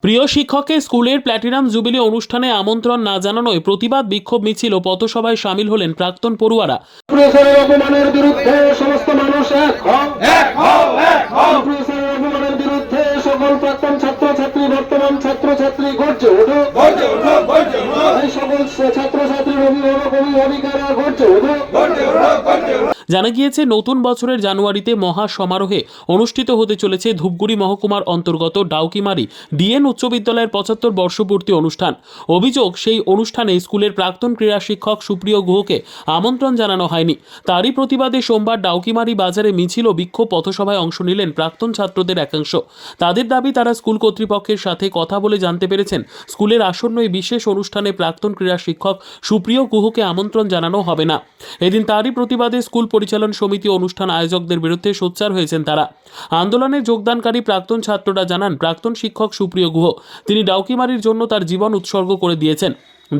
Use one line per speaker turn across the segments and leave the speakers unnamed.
প্রিয় শিক্ষককে স্কুলের প্ল্যাটিনাম জুবিলি অনুষ্ঠানে আমন্ত্রণ না জানানোয় প্রতিবাদ বিক্ষোভ মিছিল ও পথসভায় সামিল হলেন প্রাক্তন পড়ুয়ারা।
অপমানের বিরুদ্ধে সমস্ত মানুষ এক হও। অপমানের বিরুদ্ধে সকল প্রাক্তন ছাত্রছাত্রী বর্তমান ছাত্রছাত্রী গর্জে ওঠো। সকল ছাত্রছাত্রীর অভিভাবক অভিভাবিকারা গর্জে ওঠো।
জানা গিয়েছে, নতুন বছরের জানুয়ারিতে মহা সমারোহে অনুষ্ঠিত হতে চলেছে ধূপগুড়ি মহকুমার অন্তর্গত ডাউকিমারি ডিএন উচ্চ বিদ্যালয়ের ৭৫ বর্ষপূর্তি অনুষ্ঠান। অভিযোগ, সেই অনুষ্ঠানে স্কুলের প্রাক্তন ক্রীড়া শিক্ষক সুপ্রিয় গুহকে আমন্ত্রণ জানানো হয়নি। তারই প্রতিবাদে সোমবার ডাউকিমারি বাজারে মিছিল ও বিক্ষোভ পথসভায় অংশ নিলেন প্রাক্তন ছাত্রদের একাংশ। তাদের দাবি, তারা স্কুল কর্তৃপক্ষের সাথে কথা বলে জানতে পেরেছেন স্কুলের আসন্ন এই বিশেষ অনুষ্ঠানে প্রাক্তন ক্রীড়া শিক্ষক সুপ্রিয় গুহকে আমন্ত্রণ জানানো হবে না। এদিন তারই প্রতিবাদে স্কুল পরিচালন সমিতি অনুষ্ঠান আয়োজকদের বিরুদ্ধে সোচ্চার হয়েছেন তারা। আন্দোলনে যোগদানকারী প্রাক্তন ছাত্ররা জানান, প্রাক্তন শিক্ষক সুপ্রিয় গুহ তিনি ডাউকিমারির জন্য তার জীবন উৎসর্গ করে দিয়েছেন।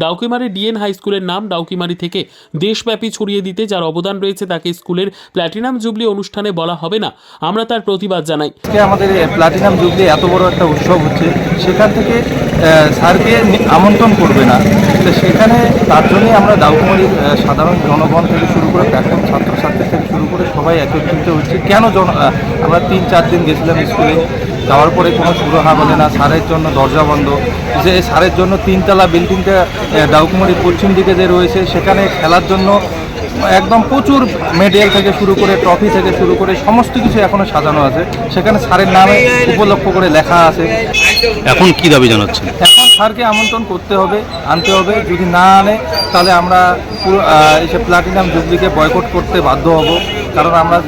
ডাউকিমারি ডিএন হাই স্কুলের নাম ডাউকিমারি থেকে দেশব্যাপী ছড়িয়ে দিতে যার অবদান রয়েছে তাকে স্কুলের প্ল্যাটিনাম জুবলি অনুষ্ঠানে বলা হবে না। আমরা তার প্রতিবাদ জানাই।
আমাদের প্ল্যাটিনাম জুবলি এত বড় একটা উৎসব হচ্ছে, সেখান থেকে স্যারকে আমন্ত্রণ করবে না, তো সেখানে তার জন্যই আমরা ডাউকিমারির সাধারণ জনগণ থেকে শুরু করে প্রাক্তন ছাত্রছাত্রী থেকে শুরু করে সবাই একত্রিত হচ্ছে। কেন আমরা ৩-৪ দিন গেছিলাম স্কুলে, যাওয়ার পরে কোনো সুরাহা বলে না, স্যারের জন্য দরজা বন্ধ। যে স্যারের জন্য 3তলা বিল্ডিংটা ডাউকিমারির পশ্চিম দিকে যে রয়েছে, সেখানে খেলার জন্য একদম প্রচুর মেডেল থেকে শুরু করে ট্রফি থেকে শুরু করে সমস্ত কিছু এখনো সাজানো আছে, সেখানে স্যারের নামে উপলক্ষ করে লেখা আছে।
এখন কি দাবি জানাচ্ছেন?
এখন স্যারকে আমন্ত্রণ করতে হবে, আনতে হবে। যদি না আনে তাহলে আমরা পুরো এসে প্ল্যাটিনাম জুবলিকে বয়কট করতে বাধ্য হব। কারণ আমরা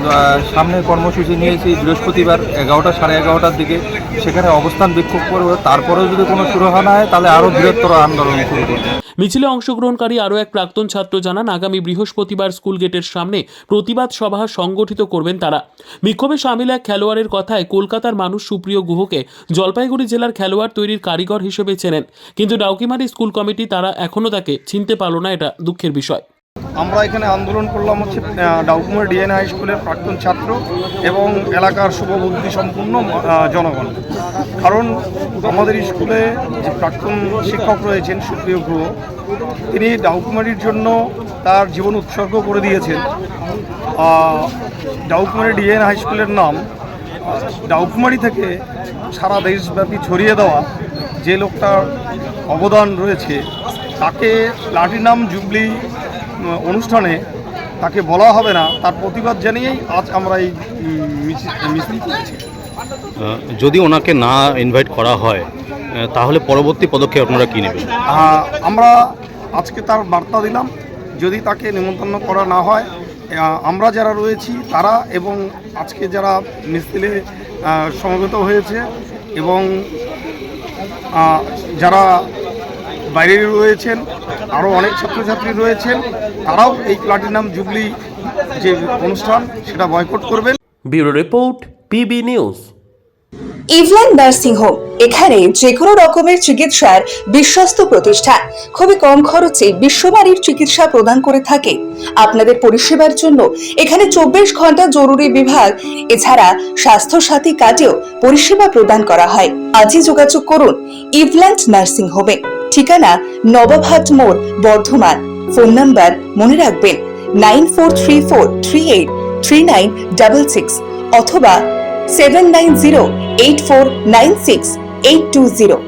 সামনে কর্মসূচি নিয়েছি বৃহস্পতিবার 11টা সাড়ে 11টার দিকে, সেখানে অবস্থান বিক্ষোভ করবো। তারপরেও যদি কোনো সুরাহা না হয় তাহলে আরও বৃহত্তর আন্দোলন শুরু করবে।
মিছিলে অংশগ্রহণকারী আরও এক প্রাক্তন ছাত্র জানান, আগামী বৃহস্পতিবার স্কুল গেটের সামনে প্রতিবাদ সভা সংগঠিত করবেন তারা। বিক্ষোভে সামিল এক খেলোয়াড়ের কথায়, কলকাতার মানুষ সুপ্রিয় গুহকে জলপাইগুড়ি জেলার খেলোয়াড় তৈরির কারিগর হিসেবে চেনেন, কিন্তু ডাউকিমারি স্কুল কমিটি তারা এখনও তাকে চিনতে পারল না। এটা দুঃখের বিষয়।
আমরা এখানে আন্দোলন করলাম হচ্ছে ডাউকিমারি ডিএন হাই স্কুলের প্রাক্তন ছাত্র এবং এলাকার শুভবুদ্ধি সম্পূর্ণ জনগণ। কারণ আমাদের স্কুলে যে প্রাক্তন শিক্ষক রয়েছেন সুপ্রিয় গুহ, তিনি ডাউকিমারির জন্য তার জীবন উৎসর্গ করে দিয়েছেন। ডাউকিমারি ডিএন হাই স্কুলের নাম ডাউকিমারি থেকে সারা দেশব্যাপী ছড়িয়ে দেওয়া যে লোকটার অবদান রয়েছে, তাকে প্ল্যাটিনাম জুবলি অনুষ্ঠানে তাকে বলা হবে না, তার প্রতিবাদ জানিয়েই আজ আমরা এই মিছিল করেছি।
যদি ওনাকে না ইনভাইট করা হয় তাহলে পরবর্তী পদক্ষেপ আপনারা কী নেবেন?
আমরা আজকে তার বার্তা দিলাম, যদি তাকে নিমন্ত্রণ করা না হয়, আমরা যারা রয়েছি তারা এবং আজকে যারা মিছিলে সমবেত হয়েছে এবং যারা বাইরে রয়েছেন, আরও অনেক ছাত্রছাত্রী রয়েছেন, তারাও এই প্ল্যাটিনাম জুবলি যে অনুষ্ঠান সেটা বয়কট করবেন।
Bureau report, PB news.
ইভল্যান্ড নার্সিং হোম, এখানে যে কোনো রকমের চিকিৎসার বিশ্বস্ত প্রতিষ্ঠান, খুবই কম খরচে বিশ্বমানের চিকিৎসা প্রদান করে থাকে। আপনাদের পরিষেবার জন্য এখানে 24 ঘন্টা জরুরি বিভাগ, এছাড়া স্বাস্থ্য সাথী কার্ডেও পরিষেবা প্রদান করা হয়। আজই যোগাযোগ করুন ইভল্যান্ড নার্সিং হোমে। ঠিকানা নবাবহাট মোড়, বর্ধমান। ফোন নাম্বার মনে রাখবেন 9434383966 অথবা 7908496820।